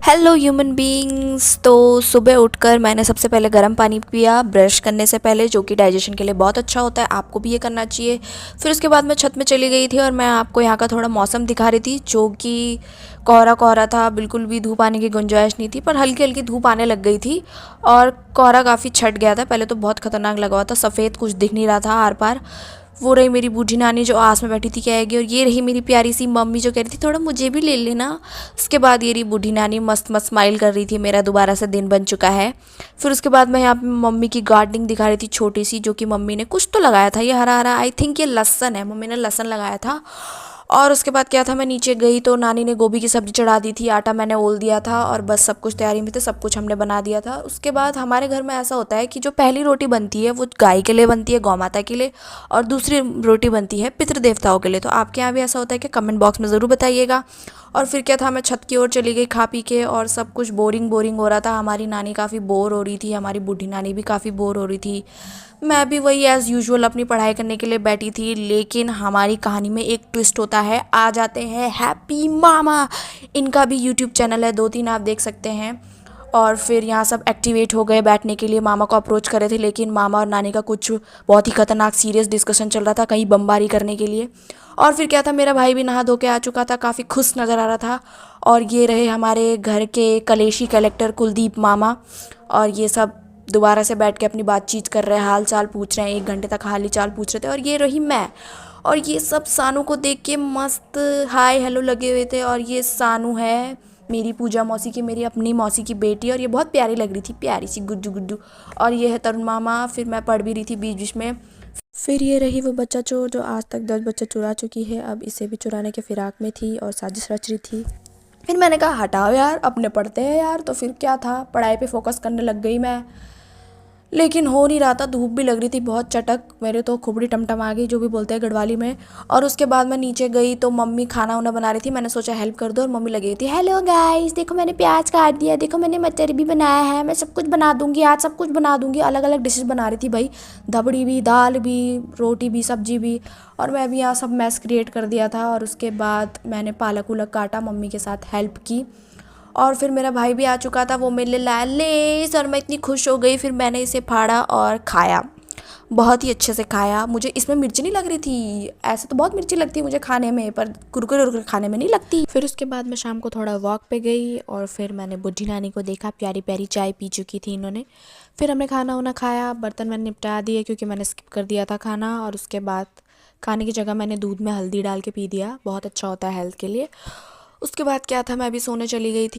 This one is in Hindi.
Hello human beings. तो सुबह उठकर मैंने सबसे पहले गर्म पानी पिया ब्रश करने से पहले, जो कि डाइजेशन के लिए बहुत अच्छा होता है, आपको भी ये करना चाहिए। फिर उसके बाद मैं छत में चली गई थी और मैं आपको यहाँ का थोड़ा मौसम दिखा रही थी, जो कि कोहरा कोहरा था, बिल्कुल भी धूप आने की गुंजाइश नहीं थी, पर हल्की हल्की धूप आने लग गई थी और कोहरा काफ़ी छट गया था। पहले तो बहुत खतरनाक लगा हुआ था, सफ़ेद कुछ दिख नहीं रहा था आर पार। वो रही मेरी बूढ़ी नानी जो आस में बैठी थी क्या आएगी, और ये रही मेरी प्यारी सी मम्मी जो कह रही थी थोड़ा मुझे भी ले लेना। उसके बाद ये रही बूढ़ी नानी मस्त मस्त स्माइल कर रही थी, मेरा दोबारा से दिन बन चुका है। फिर उसके बाद मैं यहाँ पे मम्मी की गार्डनिंग दिखा रही थी छोटी सी, जो कि मम्मी ने कुछ तो लगाया था, ये हरा हरा, आई थिंक ये लहसन है, मम्मी ने लहसन लगाया था। और उसके बाद क्या था, मैं नीचे गई तो नानी ने गोभी की सब्ज़ी चढ़ा दी थी, आटा मैंने ओल दिया था और बस सब कुछ तैयारी में थे, सब कुछ हमने बना दिया था। उसके बाद हमारे घर में ऐसा होता है कि जो पहली रोटी बनती है वो गाय के लिए बनती है, गौ माता के लिए, और दूसरी रोटी बनती है पितृ देवताओं के लिए। तो आपके यहाँ भी ऐसा होता है कि कमेंट बॉक्स में ज़रूर बताइएगा। और फिर क्या था, मैं छत की ओर चली गई खा पी के, और सब कुछ बोरिंग बोरिंग हो रहा था। हमारी नानी काफ़ी बोर हो रही थी, हमारी बूढ़ी नानी भी काफ़ी बोर हो रही थी। मैं भी वही एज़ यूजुअल अपनी पढ़ाई करने के लिए बैठी थी, लेकिन हमारी कहानी में एक ट्विस्ट होता है। आ जाते हैं हैप्पी मामा, इनका भी यूट्यूब चैनल है, 2-3 आप देख सकते हैं। और फिर यहाँ सब एक्टिवेट हो गए बैठने के लिए, मामा को अप्रोच कर रहे थे, लेकिन मामा और नानी का कुछ बहुत ही खतरनाक सीरियस डिस्कशन चल रहा था, कहीं बमबारी करने के लिए। और फिर क्या था, मेरा भाई भी नहा धो के आ चुका था, काफ़ी खुश नज़र आ रहा था। और ये रहे हमारे घर के कलेशी कलेक्टर कुलदीप मामा, और ये सब दोबारा से बैठ के अपनी बातचीत कर रहे हैं, हाल चाल पूछ रहे हैं, 1 घंटे तक हाल ही चाल पूछ रहे थे। और ये रही मैं, और ये सब सानू को देख के मस्त हाय हेलो लगे हुए थे। और ये सानू है मेरी पूजा मौसी की, मेरी अपनी मौसी की बेटी, और ये बहुत प्यारी लग रही थी, प्यारी सी गुड्डू गुड्डू। और ये है तरुण मामा। फिर मैं पढ़ भी रही थी बीच बीच में। फिर ये रही वो बच्चा चोर जो आज तक 10 बच्चे चुरा चुकी है, अब इसे भी चुराने के फिराक में थी और साजिश रच रही थी। फिर मैंने कहा हटाओ यार, अपने पढ़ते हैं यार। तो फिर क्या था, पढ़ाई पे फोकस करने लग गई मैं, लेकिन हो नहीं रहा था, धूप भी लग रही थी बहुत चटक, मेरे तो खोपड़ी टमटम आ गई, जो भी बोलते हैं गढ़वाली में। और उसके बाद मैं नीचे गई तो मम्मी खाना वाना बना रही थी, मैंने सोचा हेल्प कर दो, और मम्मी लगी थी हेलो गाइस देखो मैंने प्याज काट दिया, देखो मैंने मटर भी बनाया है, मैं सब कुछ बना दूंगी आज, सब कुछ बना दूंगी। अलग अलग डिशेज बना रही थी भाई, धबड़ी भी, दाल भी, रोटी भी, सब्जी भी। और मैं भी यहाँ सब मैस क्रिएट कर दिया था। और उसके बाद मैंने पालक उलक काटा, मम्मी के साथ हेल्प की। और फिर मेरा भाई भी आ चुका था, वो मेरे लिए लाया लेस, और मैं इतनी खुश हो गई। फिर मैंने इसे फाड़ा और खाया, बहुत ही अच्छे से खाया। मुझे इसमें मिर्ची नहीं लग रही थी, ऐसे तो बहुत मिर्ची लगती है मुझे खाने में, पर कुरकुरे उरकुरे खाने में नहीं लगती। फिर उसके बाद मैं शाम को थोड़ा वॉक पे गई, और फिर मैंने बुढ़ी नानी को देखा, प्यारी प्यारी चाय पी चुकी थी इन्होंने। फिर हमने खाना वाना खाया, बर्तन मैंने निपटा दिए क्योंकि मैंने स्किप कर दिया था खाना। और उसके बाद खाने की जगह मैंने दूध में हल्दी डाल के पी दिया, बहुत अच्छा होता है हेल्थ के लिए। उसके बाद क्या था, मैं भी सोने चली गई थी।